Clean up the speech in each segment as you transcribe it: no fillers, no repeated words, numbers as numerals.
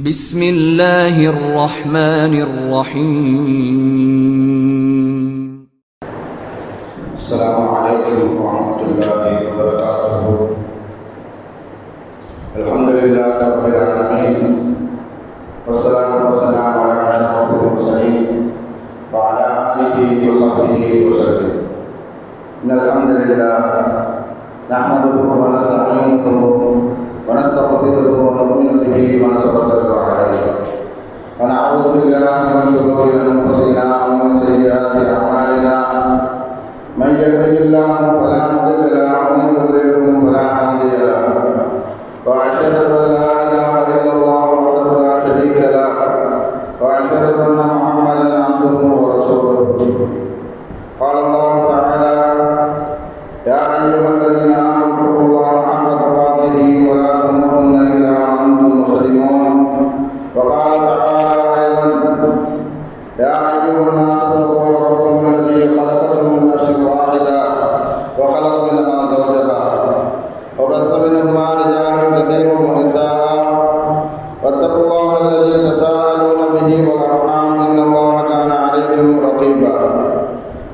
بسم الله الرحمن الرحيم. السلام عليكم ورحمة الله وبركاته. الحمد لله رب العالمين، والصلاة والسلام على أشرف المرسلين وعلى آله وصحبه وسلم. إن الحمد لله نحمده ونستعينه ونستغفره ونؤمن به ونتوكل عليه، ونعوذ بالله من شرور أنفسنا ومن سيئات أعمالنا. من يهده الله فلا مضل له ومن يضلل فلا هادي له، وأشهد أن لا إله إلا الله وحده لا شريك له، وأشهد أن محمدا عبده ورسوله. قال الله تعالى: يا أيها الذين آمنوا اتقوا الله حق تقاته ولا تموتن إلا وأنتم مسلمون. وقال تعالى أيضا: يا أيها الناس اتقوا ربكم الذي خلقكم من نفس واحدة وخلق منها زوجها وبث منهما رجالا كثيرا ونساء، واتقوا الله الذي تساءلون به والأرحام إن الله كان عليكم رقيبا.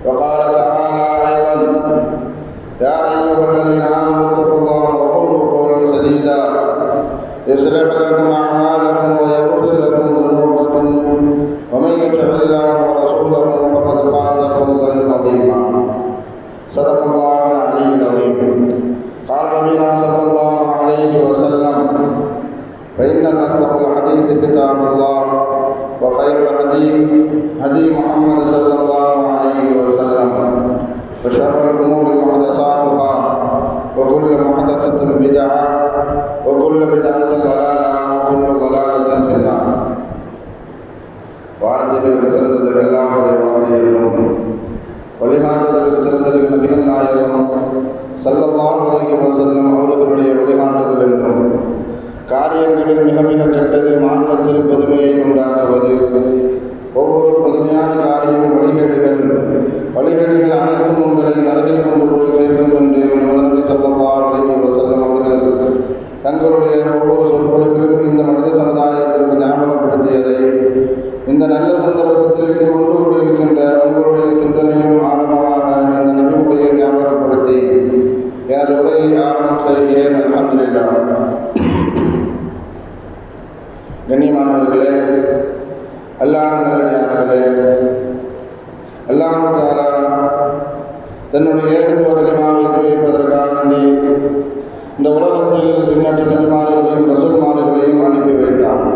وقال تعالى أيضا: يا أيها الذين آمنوا اتقوا الله وقولوا قولا سديدا يصلح لكم أعمالكم ويغفر لكم ذنوبكم، ومن يطع الله ورسوله فقد فاز فوزا عظيما. صدق الله العلي العظيم. قال نبينا صلى الله عليه وسلم: فإن أصدق الحديث كتاب الله، وخير الهدي هدي محمد صلى الله عليه وسلم، وشر الأمور محدثاتها، وكل محدثة بدعة، وكل بدعة ضلالة، وكل ضلالة في النار. வார்த்தைகள் சிறந்தது எல்லாருடைய வார்த்தைகளும் வழிகாட்டுதல் சிறந்தது நபிகள் நாயகம் ஸல்லல்லாஹு அலைஹி வஸல்லம் அவர்களுடைய வழிகாட்டுதல் என்றும், காரியங்களில் மிக மிக கெட்டது மார்க்கத்தில் புதுமையை உண்டாக்குவது, ஒவ்வொரு புதுமையான காரியம் வழிகேடுகள் அனைத்தும் உங்களை நரகில் கொண்டு போய் சேர்க்கும் என்று நபி ஸல்லல்லாஹு அலைஹி வஸல்லம் அவர்கள் தங்களுடைய ஒவ்வொரு சொற்களுக்கும் இந்த மனித சமுதாயத்திற்கு ஞாபகப்படுத்தியதை இந்த நல்ல சந்தர்ப்பத்தில் ஒன்று கொண்டிருக்கின்ற உங்களுடைய சிந்தனையும் ஆரம்பமாக இந்த நபியுடைய ஞாபகப்படுத்தி எனது உரையை ஆரம்பம் செய்கிறேன். அல்ஹம்துலில்லாஹ். கண்ணியமானவர்களே, அல்லாஹ் நல்லடியார்களே, அல்லாஹ் தஆலா தன்னுடைய கலிமாவை தெரிவிப்பதற்காக இந்த உலகத்தில் எண்ணற்ற நபிமார்களையும் ரசூல்மார்களையும் அனுப்பி வைத்தார்.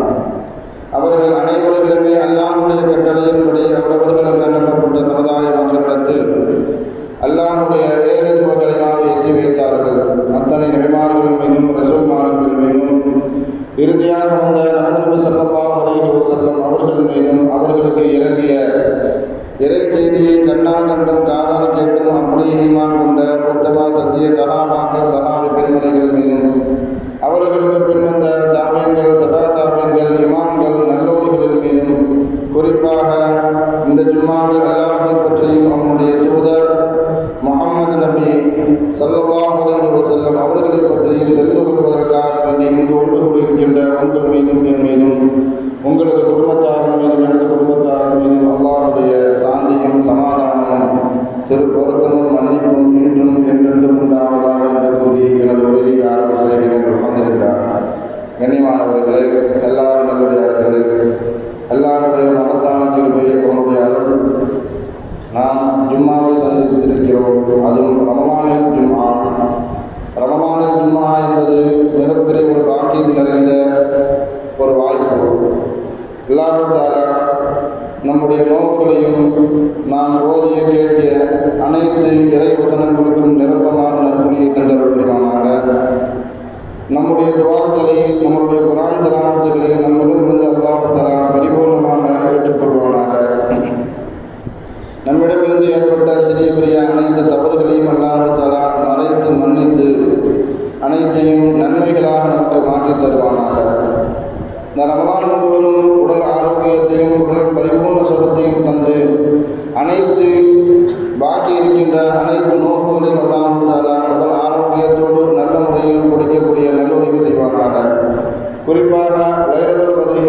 அவர்கள் அனைவரிடமே அல்லாஹ்வுடைய கட்டளையின்படி அவர்களுக்கு அனுப்பப்பட்ட சமுதாய மக்களிடத்தில் அல்லாஹ்வுடைய ஏகத்துவ கலிமாவை எத்தி வைத்தார்கள். அத்தனை நபிமார்கள் மீதும் ரசூல்மார்கள் மீதும் இறுதியாக வந்த நபி ஸல்லல்லாஹு அலைஹி வஸல்லம் அவர்கள் மீதும் அவர்களுக்கு இறங்கிய இறை செய்தியை கண்ணால் கண்டும் காதால் கேட்டும் அப்படியே ஈமான் கொண்ட உத்தம சத்திய சஹாபாக்கள் சஹாபி பெண்மணிகள் மீதும் அவர்களுக்கு பின்வந்த தாபியங்கள் தபாதாபியங்கள் இமாம்கள் நல்லோர்கள் மீதும் குறிப்பாக இந்த ஜும்மாவில் அல்லாஹ்வை பற்றியும் அவனுடைய தூதர் முஹம்மது நபி ஸல்லல்லாஹு அலைஹி வஸல்லம் அவர்களை பற்றியும் தெரிந்து கொள்வதற்காக இங்கு ஒன்று கூடியிருக்கின்ற உங்கள் மீதும் என் மீதும் உங்களது குடும்பத்தார்கள் மீதும் எனது குடும்பத்தார்கள் மீதும் அல்லாஹ்வுடைய சாந்தியும் சமாதானமும் திருப்பொருத்தமும் மன்னிப்பும் இன்றும் என்றென்றும் உண்டாவதாக என்று கூறி எனது உரையை ஆரம்பம் செய்கிறேன். அல்ஹம்துலில்லாஹ். கண்ணியமானவர்களே, எல்லாரும் நல்லடியார்களே, அல்லாஹ்வுடைய மகத்தான கிருபையை அவனுடைய அருள் நாம் ஜும்மாவை சந்தித்திருக்கிறோம். அதுவும் ரமலானில் ஜும்மா. ரமலானில் ஜும்மா என்பது மிகப்பெரிய ஒரு பாக்கியம் நிறைந்த ஒரு வாய்ப்பு. அல்லாஹ் தஆலா நம்முடைய நோக்கங்களையும் நாம் ஓதிய கேட்டிய அனைத்து இறை வசனங்களுக்கும் நிரப்பமான நற்கூலியை தந்தவர் புரிவானாக. நம்முடைய துவாக்களை, நம்முடைய குர்ஆன் திலாவத்துகளை நம்மிடமிருந்து அல்லாஹ் தஆலா பரிபூர்ணமாக ஏற்றுக்கொள்வானாக. நம்மிடமிருந்து ஏற்பட்ட சிறிய பெரிய அனைத்து தவறுகளையும் அல்லாஹ் தஆலா மறைத்து மன்னித்து அனைத்தையும் நன்மைகளாக நமக்கு மாற்றித் தருவானாக. இந்த ரமலான் முழுவதும் உடல் ஆரோக்கியத்தையும் உடல் பரிபூர்ண சுகத்தையும் தந்து அனைத்து பாக்கி இருக்கின்ற அனைத்து நோக்குகளையும் அல்லாஹ் தஆலா உடல் ஆரோக்கியத்தோடு நல்ல முறையில் கொடுக்கக்கூடிய நல்லுதவி செய்வானாக. குறிப்பாக லைலத்துல் கத்ரை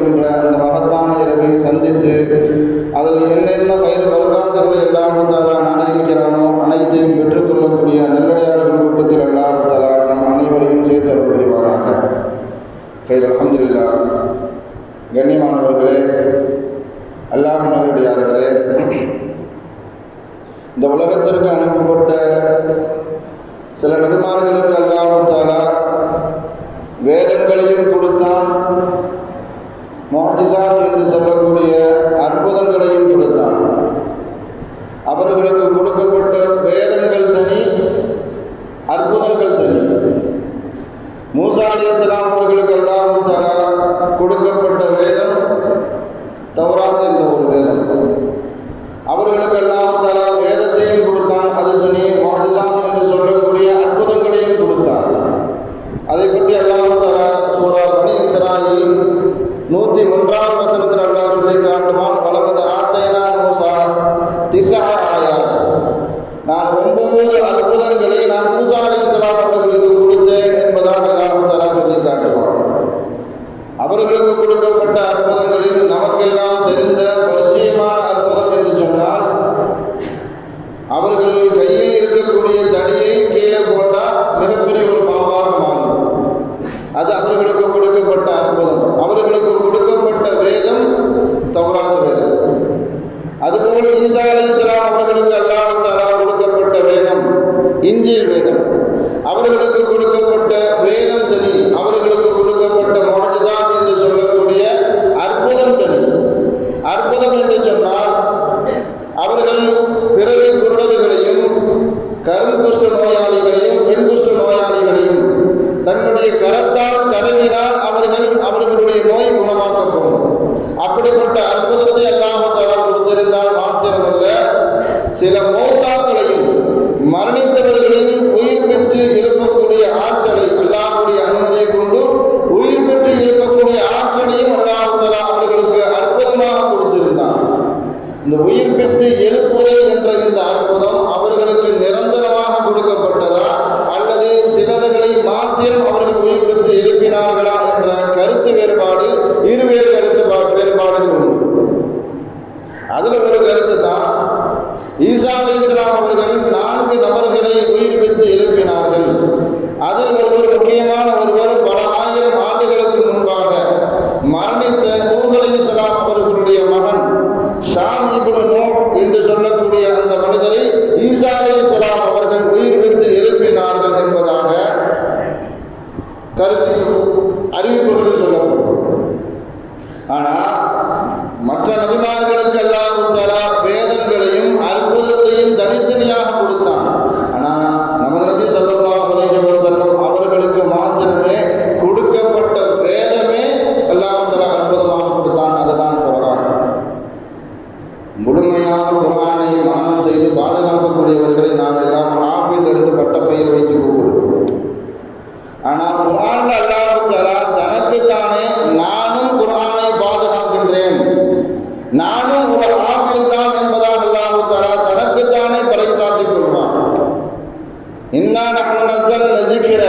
அல்ஹம்துலில்லாஹ். கண்ணியமானவர்களே, அல்லாஹ்வின் நல்லடியார்களே, இந்த உலகத்திற்கு அனுப்பப்பட்ட சில நபிமார்களுக்கு அல்லாஹ் தஆலா வேதங்களையும் கொடுத்தான், முஅஜிஸாத் என்று சொல்லக்கூடிய அற்புதங்களையும் கொடுத்தான். அவர்களுக்கு கொடுக்கப்பட்ட வேதங்கள் தனி, அற்புதங்கள் தனி. மூசா அலைஹிஸ்ஸலாம் அவர்களுக்கு அல்லாஹ் தஆலா கொடுக்கப்பட்ட வேதம் தௌராத் என்ற ஒரு வேதம். அவர்களுக்கு அல்லாஹ் தஆலா வேதத்தையும் கொடுத்தான், அது தனி. முஅஜிஸாத் என்று சொல்லக்கூடிய அற்புதங்களையும் கொடுத்தான். அதை பற்றி அல்லாஹ் தஆலா சூரா பனி இஸ்ராயீல் 101ஆம் வசனத்தில் அல்லாஹ் சொல்லி காட்டுவான், வலகத் ஆத்தைனா மூசா 9 ஆயாத். நான் 9 அற்புதங்களை நான் மூசா அலைஹிஸ்ஸலாம் அவர்களுக்கு கொடுத்தேன் என்பதாக அல்லாஹ் தஆலா சொல்லி காட்டுவான். அவர்களுக்கு கொடுக்கப்பட்ட அற்புதங்களில் நமக்கெல்லாம் தெரிந்த பரிச்சயமான அற்புதம் என்று சொன்னால், அவர்கள் கையில் இருக்கக்கூடிய தடியை கீழே போட்டால் மிகப்பெரிய ஒரு பாம்பாக மாறும். அது அவர்களுக்கு கொடுக்கப்பட்ட அற்புதம். அவர்களுக்கு கொடுக்கப்பட்ட வேதம் தௌராத் வேதம். அதுபோல் ஈசா அலைஹிஸ்ஸலாம் அவர்களுக்கு அல்லாஹ் தஆலா கொடுக்கப்பட்ட வேதம் இன்ஜீல் வேதம். அவர்களுக்கு கொடுக்கப்பட்ட வேதம் தனி, அவர்களுக்கு கொடுக்கப்பட்ட முஅஜிஸாத் என்று சொல்லக்கூடிய அற்புதம் தனி. அற்புதம் என்று சொன்னால், அவர்கள் பிறவி குருடர்களையும் கருங்குஷ்ட நோயாளிகளையும் பெண் குஷ்ட நோயாளிகளையும் தன்னுடைய கரத்தால் தடவினால் அவர்களுடைய நோய் குணமாக்கப்படும். அப்படிப்பட்ட அற்புதத்தை அல்லாஹ் தஆலா கொடுத்திருந்தால் மாத்திரமல்ல, சில மௌத்தாக்களையும் மரணித்தவர்களையும் உயிர் பெற்று எழுப்பக்கூடிய ஆற்றலை, அல்லாஹ்வுடைய அனுமதியை கொண்டு உயிர் பெற்று எழுப்பக்கூடிய ஆற்றலையும் அல்லாஹ் தஆலா அவர்களுக்கு அற்புதமாக கொடுத்திருந்தான். இந்த உயிர் பெற்று எழுப்புதல் என்ற இந்த அற்புதம் அவர்களுக்கு நிரந்தரமாக கொடுக்கப்பட்டதா அல்லது சிலர்களை மாத்திரம் அவர்கள் உயிர் பெற்று எழுப்பினார்களா என்ற கருத்து வேறுபாடு, இருவேறு வேறுபாடுகள் உண்டு. அதுல ஒரு கருத்து தான், ஈசா அலைஹிஸ்ஸலாம் அவர்கள் 4 நபர்களை உயிர் பெற்று எழுப்பினார்கள். அதில் ஒருவர், முக்கியமான ஒருவர், பல ஆயிரம் ஆண்டுகளுக்கு முன்பாக மரணித்த நூஹ் அலைஹிஸ்ஸலாம் அவர்களுடைய மகன் ஷாம் இப்னு நூஹ் என்று சொல்லக்கூடிய அந்த மனிதரை ஈசா அலைஹிஸ்ஸலாம் அவர்கள் உயிர் பெற்று எழுப்பினார்கள் என்பதாக கருத்து அறிவிப்புகளில் சொல்லப்படும். ஆனால் மற்ற நபிமார்களுக்கு அல்லாஹ் தஆலா வேதங்களையும் அற்புதத்தையும் தனித்தனியாக கொடுத்தான். ஆனால் நமது நபி ஸல்லல்லாஹு அலைஹி வஸல்லம் அவர்களுக்கு மாத்திரமே கொடுக்கப்பட்ட வேதமே அல்லாஹ் தஆலா அற்புதமாக கொடுத்தான். அதுதான் குர்ஆன். முழுமையான குர்ஆனை மனனம் செய்து பாதுகாக்கக்கூடியவர்களை நாம் எல்லாம் ஹாஃபிஸ் என்று பட்டப்பெயர் வைத்து கூப்பிடுவோம். ஆனால் குர்ஆன்ல அல்லாஹ் தஆலா தனக்குத்தானே நானும் குர்ஆனை பாதுகாக்கின்றேன், நானும் ஒரு ஹாஃபிஸ் தான் என்பதாக அல்லாஹ் தஆலா தனக்குத்தானே பறைசாற்றிக் கொள்வான். இன்னா நஹ்னு நஸல்னா ذிக்ர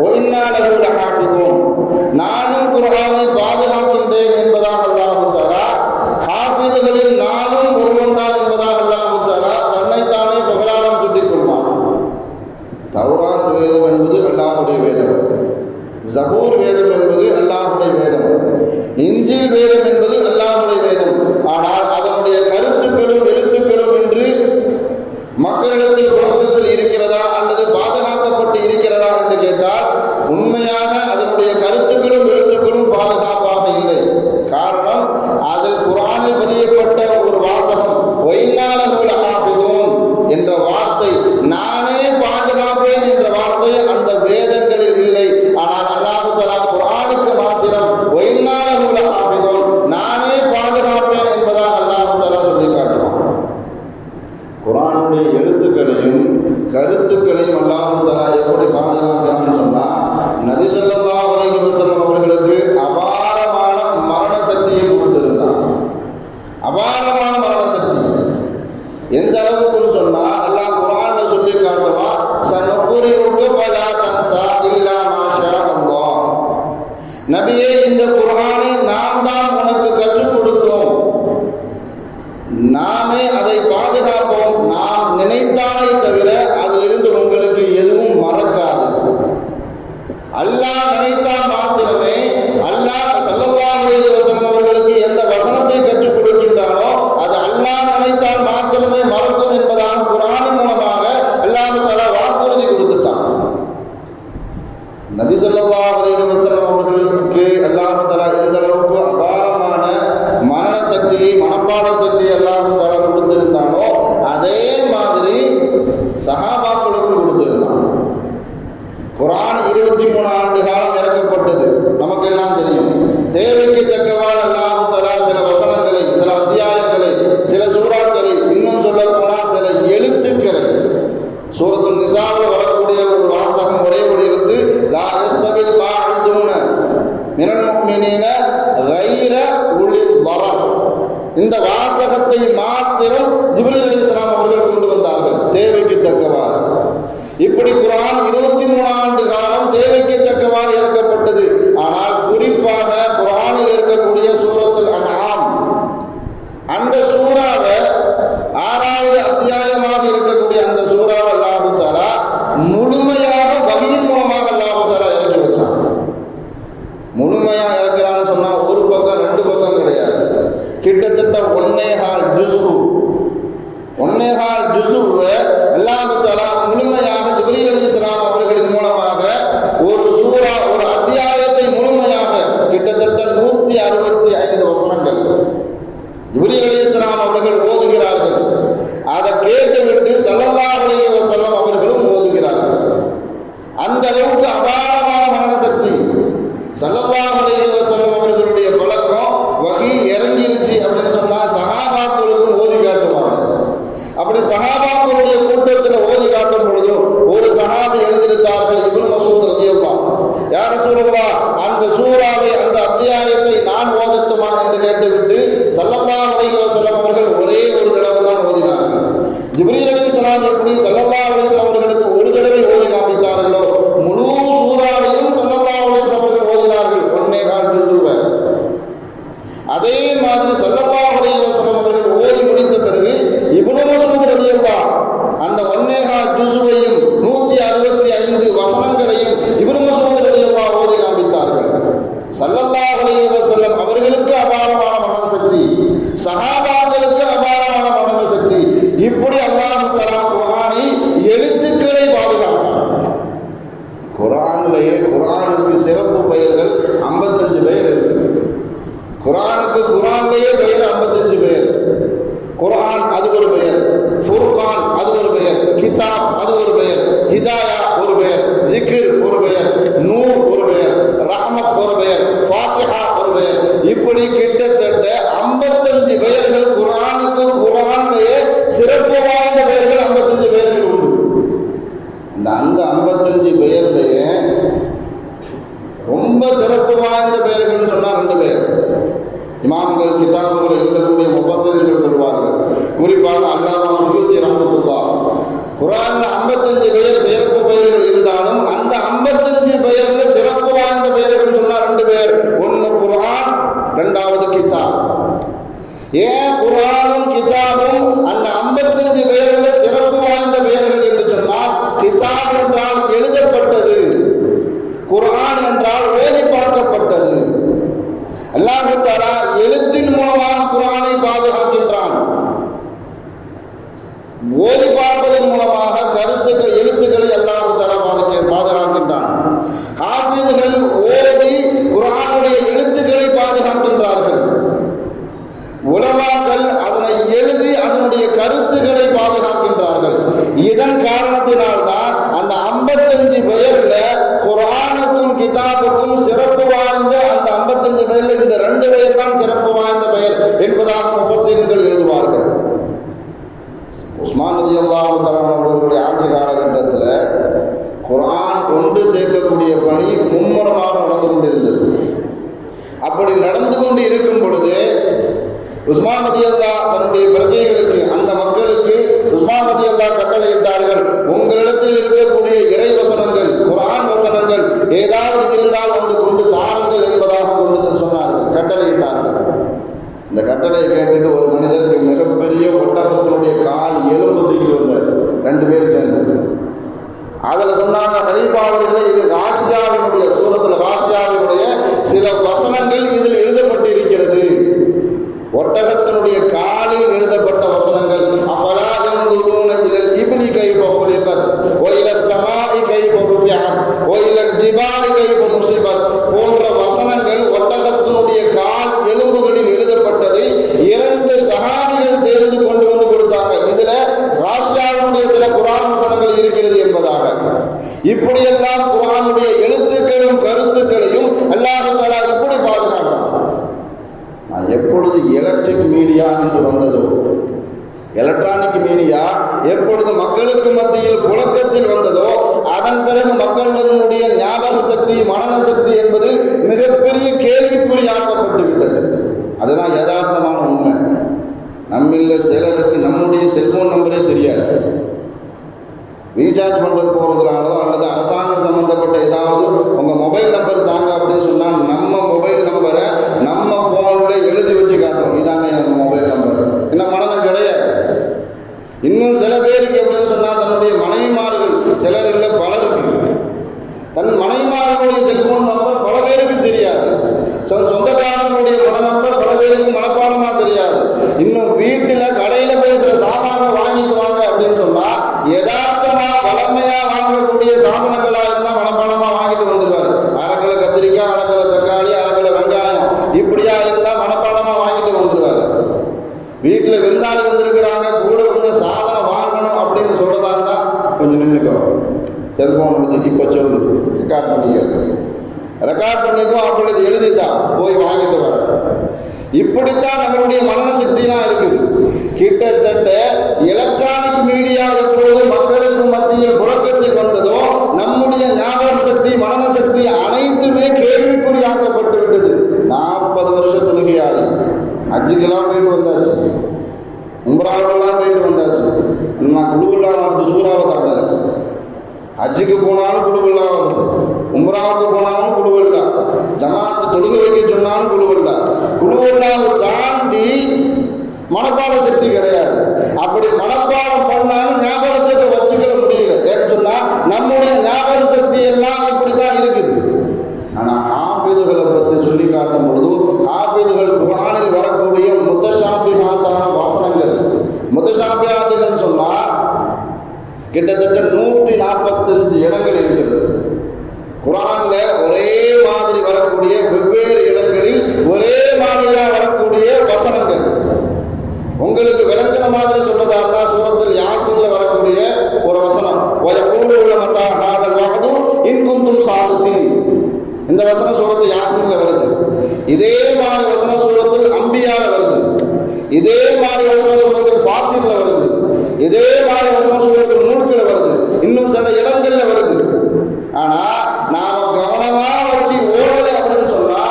வ இன்னா லஹு லஹாஃபிஸூன். நானும் குர்ஆனை பாதுகாக்கின்றேன் என்பதாக அல்லாஹ் தஆலா ஹாஃபிஸ்களில் நானும் ஒருவன் தான் என்பதாக அல்லாஹ் தஆலா தன்னைத்தானே புகழாரம் சுட்டிக் கொள்வான். தௌராத் வேதம் என்பது அல்லாஹ்வுடைய வேதம், ஜபூர் வேதம் என்பது அல்லாஹ்வுடைய வேதம், இன்ஜீல் வேதம் என்பது அல்லாஹ்வுடைய வேதம். ஆனால் அதனுடைய கருத்துக்களும் எழுத்துக்களும் என்று மக்களிடத்தில் குழப்பத்தில் இருக்கிறதா அல்லது பாதுகாக்கப்பட்டு இருக்கிறதா என்று கேட்டால், உண்மையாக அதனுடைய கருத்துக்களும் எழுத்துக்களும் பாதுகாப்பாக இல்லை. காரணம், அதில் குர்ஆனில் பதியப்பட்ட ஒரு வாசகம் வைநாலகுல ஹாஃபிதூன் என்ற வார்த்தை, நானே பாதுகாப்பேன் என்ற வார்த்தை அந்த வேதங்களில் இல்லை. ஆனால் அல்லாஹ் தஆலா குர்ஆனுக்கு மாத்திரம் வைநாலகுல ஹாஃபிதூன், நானே பாதுகாப்பேன் என்பதாக அல்லாஹ் தஆலா சொல்லி காட்டுவான். குர்ஆனுடைய எழுத்துக்களையும் கருத்துக்களையும் அல்லாஹ் தஆலா எப்படி பாதுகாக்கிறான்னு சொன்னா, நபி ஸல்லல்லாஹு அலைஹி வஸல்லம் அவர்களுக்கு அபாரமான மரண சக்தியை கொடுத்திருந்தான். அபாரமான மரண சக்தி எந்த அளவுக்கு சொன்னா, அல்லாஹ் குர்ஆன்ல சொல்லி காட்டுவான், சனகுரிஉக ஃபலா தன்ஸா இல்லா மா ஷா அல்லாஹ். நபியே, இந்த குர்ஆனை நாம் தான் உனக்கு கற்றுக் கொடுத்தோம், நாமே அதை பாதுகாப்போம், நாம் நினைத்தாலே தவிர அதிலிருந்து உங்களுக்கு எதுவும் மறக்காது. அல்லாஹ் நினைத்தால் மாத்திரமே, அல்லாஹ் கைர உளில் வரர். இந்த வாசகத்தை மாத்திரம் ஜிப்ரீல் அலைஹிஸ்ஸலாம் அவர்கள் கொண்டு வந்தார்கள், தேவைக்கு தக்கவாறு. இப்படி குர்ஆன் 23 ஆண்டு காலம் தேவைக்கு தக்கவாறு இறக்கப்பட்டது. ஆனால் குறிப்பாக குர்ஆனில் இருக்கக்கூடிய சூரத்துல் அன்ஆம், அந்த சூறாவை 6வது அத்தியாயமாக இருக்கக்கூடிய அந்த சூறாவை அல்லாஹ் தஆலா முழுமையாக வஹீயின் மூலமாக அல்லாஹ் தஆலா இறக்கி வச்சான். முழுமையா இறக்குறான்னு சொன்னா ஒரு பக்கம் 2 பக்கம் கிடையாது, கிட்டத்தட்ட 1.25 ஜுஸுவை அல்லாஹ் தஆலா முழுமையாக ஜிப்ரீல் அலைஹிஸ்ஸலாம் அவர்களின் மூலமாக ஒரு சூரா, ஒரு அத்தியாயத்தை முழுமையாக கிட்டத்தட்ட 165 வசனங்கள் ஜிப்ரீல் அலைஹிஸ்ஸலாம் அவர்கள் ஓதுகிறார்கள். அதை கேட்டுவிட்டு ஸல்லல்லாஹு அலைஹி வஸல்லம் அவர்களும் ஓதுகிறார்கள். அந்த அளவுக்கு அபாரமான மனசக்தி. ஸல்லல்லாஹு அலைஹி வஸல்லம் அவர்களுடைய பழக்கம், வஹி இறங்கிருச்சு அப்படின்னு சொன்னா சஹாபாக்களுக்கும் ஓதி காட்டுவாங்க. அப்படி சஹாபாக்களுடைய கூட்டத்தில் ஓதி காட்டும் பொழுது ஒரு சஹாபி எழுந்திருந்தார்கள், இப்னு மஸ்ஊத் ரலியல்லாஹு அன்ஹு, யா ரசூலல்லாஹ், அந்த சூராவை, அந்த அத்தியாயத்தை நான் ஓதட்டுமா என்று கேட்டுவிட்டு ஸல்லல்லாஹு அலைஹி வஸல்லம் அவர்கள் ஒரே ஒரு தடவை தான் ஓதினார்கள். ஜிப்ரீல் அலைஹிஸ்ஸலாம் எப்படி ஸல்லல்லாஹு அலைஹி வஸல்லம் அவர்களுக்கு ஒரு தடவை ஓதி காண்பித்தார்களோ, முழு சூராவையும் ஸல்லல்லாஹு அலைஹி வஸல்லம் அவர்கள் ஓதினார்கள், 1.25 ஜுஸுவை. அதே மாதிரி ஸல்லல்லாஹு அலைஹி வஸல்லம் அவர்கள் ஓதி முடித்த பிறகு இப்னு மஸ்ஊத் ரலியல்லாஹு அந்த 1.25 ஜுஸுவையும் 165 வசனங்களையும் இப்னு மஸ்ஊத் ரலியல்லாஹு ஓதி காண்பித்தார்கள். ஸல்லல்லாஹு அலைஹி வஸல்லம் அவர்களுக்கு அபாரமான மனசக்தி, சஹாபாக்களுக்கு அபாரமான மனசக்தி. இப்படி அல்லாஹ் தஆலா குர்ஆனை எழுத்துக்களை பாதுகாத்தார். குர்ஆனுக்கு சிறப்பு பெயர்கள் 55 பெயர் இருக்கு. குர்ஆன்லயே பெயர் 55 பெயர். குர்ஆன் அது ஒரு பெயர், ஃபுர்கான் அது ஒரு பெயர், கிதாப் அது ஒரு பெயர், ஹிதாயா ஒரு பெயர், ஸிக்ர் ஒரு பெயர், நூர் ஒரு பெயர், ரஹ்மத் ஒரு பெயர், ஃபாத்திஹா ஒரு பெயர். இப்படி கிட்டத்தட்ட 55 பெயர்கள் குர்ஆனுக்கு, குர்ஆன்லயே சிறப்பு வாய்ந்த பெயர்கள் 55 பெயர்கள் உண்டு. அந்த 55 பெயர்லயே ரொம்ப சிறப்பு வாய்ந்த பெயர்கள் சொன்னா 2 பெயர். இமாம்கள் கிதாபுகளை எழுதக்கூடிய முஃபஸ்ஸிர்கள் சொல்வார்கள். குறிப்பாக அல்லாமா சுயூத்தி ரஹ்மத்துல்லாஹ், குர்ஆன்ல 55 பெயர் சிறப்பு பெயர்கள் இருந்தாலும் அந்த 55 பெயர்ல சிறப்பு வாய்ந்த பெயர்கள் சொன்னா 2 பெயர். ஒன்னு குர்ஆன், 2வது கிதாப். ஏன் குர்ஆனும் கிதாபும் அந்த 55 பெயர்ல சிறப்பு வாய்ந்த பெயர்கள் என்று சொன்னால், கிதாப் என்றால் எழுதப்பட்டது, குர்ஆன் என்றால் ஓதி பார்க்கப்பட்டது. அல்லாஹ் தஆலா எழுத்தின் மூலமாக குர்ஆனை பாதுகாக்கின்றான். ஓதி பார்ப்பதன் மூலமாக கருத்துக்கள், எழுத்துக்களை அல்லாஹ் தஆலா பாதுகாக்கின்றான். ஹாஃபிதுகள் ஓதி குர்ஆனுடைய எழுத்துக்களை பாதுகாக்கின்றார்கள். உலமாக்கள் அதனை எழுதி அதனுடைய கருத்துக்களை பாதுகாக்கின்றார்கள். இதன் காரணத்தினால்தான் அந்த 55 பெயர்ல குர்ஆனுக்கும் கிதாபுக்கும் சிறப்பு வாய்ந்த அந்த 55 பெயர்ல இந்த 2 பெயர் தான் சிறப்பு வாய்ந்த பெயர் என்பதாக முஃபஸ்ஸிர்கள் எழுதுவார்கள். உஸ்மான் ரலியல்லாஹு தஆலா அவர்களுடைய ஆட்சி காலகட்டத்தில் குர்ஆன் கொண்டு சேர்க்கக்கூடிய பணி மும்முரமாக நடந்து கொண்டிருந்தது. அப்படி நடந்து கொண்டு இருக்கும் பொழுது உஸ்மான் ரலியல்லாஹு தன்னுடைய பிரஜைகளுக்கு, அந்த மக்களுக்கு உஸ்மான் ரலியல்லாஹு கட்டளையிட்டார்கள், உங்களிடத்தில் இருக்கக்கூடிய இறை வசனங்கள், குர்ஆன் வசனங்கள் ஏதாவது இருந்தால் வந்து கொண்டு தாருங்கள் என்பதாக கொண்டு சொன்னார்கள், கட்டளையிட்டார்கள். இந்த கட்டளை கேட்டுட்டு ஒரு மனிதருக்கு மிகப்பெரிய ஒட்டகத்தினுடைய கால் எலும்பு தூக்கி வந்தார், 2 பேர் சேர்ந்து. அதில் சொன்னாங்க, ஹலீஃபா அவர்களே, இது காஷியாவினுடைய சூரத்தில் காஷியாவினுடைய சில வசனங்கள் இதில் எழுதப்பட்டிருக்கிறது. ஒட்டகத்தினுடைய காலில் எழுதப்பட்ட வசனங்கள், அஃபலா யன்துரூன இலல் இப்லி கைஃப குலிகத் வ இலஸ் ஸமாஇ கைஃப ருஃபிஅத் வ இலல் ஜிபாலி கைஃப நுஸிபத் போன்ற வசனங்கள் ஒட்டகத்தினுடைய கால் எலும்புகளில் எழுதப்பட்டதை 2 சஹாபிகள் சேர்ந்து கொண்டு வந்து கொடுத்தாங்க. இதுல ராஷியாவுடைய சில குர்ஆன் வசனங்கள் இருக்கிறது என்பதாக. இப்படியெல்லாம் குர்ஆனுடைய எழுத்துக்களையும் கருத்துக்களையும் அல்லாஹ் தஆலா எப்படி பாதுகாக்கிறான். எப்பொழுது எலக்ட்ரிக் மீடியா என்று வந்ததோ, எலக்ட்ரானிக் மீடியா எப்பொழுது மக்களுக்கு மத்தியில் புழக்கத்தில் வந்ததோ அதன் பிறகு மக்களுடைய ஞாபக சக்தி, மனன சக்தி என்பது மிகப்பெரிய கேள்விக்குறியாக்கப்பட்டு விட்டது. அதுதான் யதார்த்தமான உண்மை. நம்மள சிலருக்கு நம்முடைய செல்போன் நம்பரே தெரியாது. ரீசார்ஜ் பண்ணுறது போகிறதுனாலோ அல்லது அரசாங்கம் சம்மந்தப்பட்ட ஏதாவது உங்கள் மொபைல் நம்பர் தாங்க அப்படின்னு சொன்னால் நம்ம மொபைல் நம்பரை நம்ம ஃபோனில் எழுதி வச்சு காட்டுறோம், இதாங்க எங்கள் மொபைல் நம்பர். இன்னும் மனநம் கிடையாது. இன்னும் சில பேருக்கு எப்படின்னு சொன்னால் தன்னுடைய மனைவிமார்கள், சிலர் இல்லை பலருக்கு தன் மனைவிமார்களுடைய செல்போன் நம்பர் பல பேருக்கு தெரியாது. சொந்தக்காரர்களுடைய மன நம்பர் பல பேருக்கு மனப்பாடமாக தெரியாது. இன்னும் வீட்டில் கடையில் போய் சில சாமான வாங்கிக்குவாங்க அப்படின்னு சொன்னால் யதார்த்தமாக வளமையாக வாங்கக்கூடிய சாதனங்களாக இருந்தால் மனப்பாடமாக வாங்கிட்டு வந்துடுவார். அரைக்கிலோ கத்திரிக்காய், அரைக்கிலோ தக்காளி, அரைக்கிலோ வெங்காயம் இப்படியா இருந்தால் மனப்பாடமாக வாங்கிட்டு வந்துடுவார். வீட்டில் விருந்தாளி வந்திருக்கிறாங்க, கூட கொஞ்சம் சாதனம் வாங்கணும் அப்படின்னு சொல்றதா இருந்தால் கொஞ்சம் நின்றுக்கோ, செல்போன் எடுத்து இப்போ சொல்லு, ரெக்கார்ட் பண்ணிக்கும் அப்பொழுது எழுதித்தான் போய் வாங்கிட்டு வர. இப்படித்தான் நம்மளுடைய மனன சக்திலாம் இருக்குது. கிட்டத்தட்ட எலக்ட்ரானிக் மீடியா எப்பொழுது மக்களுக்கு மத்தியில் புழக்கத்தில் வந்ததோ நம்முடைய ஞாபக சக்தி, மனன சக்தி அனைத்துமே கேள்விக்குறியாக்கப்பட்டு விட்டது. 40 வருஷ தொழுகையாளி ஹஜ்ஜுக்கெல்லாம் போயிட்டு வந்தாச்சு, உம்ராவுக்கெல்லாம் போயிட்டு வந்தாச்சு. நான் குழுவெல்லாம் வந்து சூறாவை தாண்டலை. ஹஜ்ஜுக்கு போனாலும் குழுவில்லா வருது, உம்ராவுக்கு போனாலும் குழுவில்லா, ஜமாத்து தொழுகை வைக்க சொன்னாலும் குழுவில்லா. குழுவில்லாவை தாண்டி மனப்பாட சக்தி கிடையாது. அப்படி மனப்பாடம் பண்ணாலும் ஞாபகத்தை வச்சுக்கிற முடியல. ஏன்னு சொன்னால் நம்முடைய ஞாபக சக்தி எல்லாம் இப்படி தான் இருக்குது. ஆனால் ஹாஃபிதுகளை பற்றி சொல்லி காட்டும் பொழுது ஹாஃபிதுகள் குர்ஆனில் வரக்கூடிய முத்தஷாபிஹாத்தான வாசனங்கள், முத்தஷாபிஹாத்துகள் சொன்னால் கிட்டத்தட்ட 145 இடங்கள் இருக்கிறது. குர்ஆன்ல ஒரே மாதிரி வரக்கூடிய வெவ்வேறு இடங்களில் ஒரே மாதிரியாக வரக்கூடிய வசனங்கள். உங்களுக்கு விளங்குற மாதிரி சொல்றதா இருந்தா சூரத்துல் யாசீன்ல வரக்கூடிய ஒரு வசனம், வயகூலுன மதா ஹாதல் வஅது இன் குன்தும் சாதிகீன். இந்த வசனம் சூரத்துல் யாசீன்ல வருது. இதே மாதிரி வசனம் சூரத்துல் அம்பியால வருது. இதே மாதிரி வசனம் சூரத்துல் ஃபாத்திர்ல வருது. இதே மாதிரி வசனம் சூரத்துல் முல்க்ல வருது. இன்னும் சில இடங்கள்ல வருது. ஆனா நாம கவனமா வச்சு ஓடல அப்படின்னு சொன்னா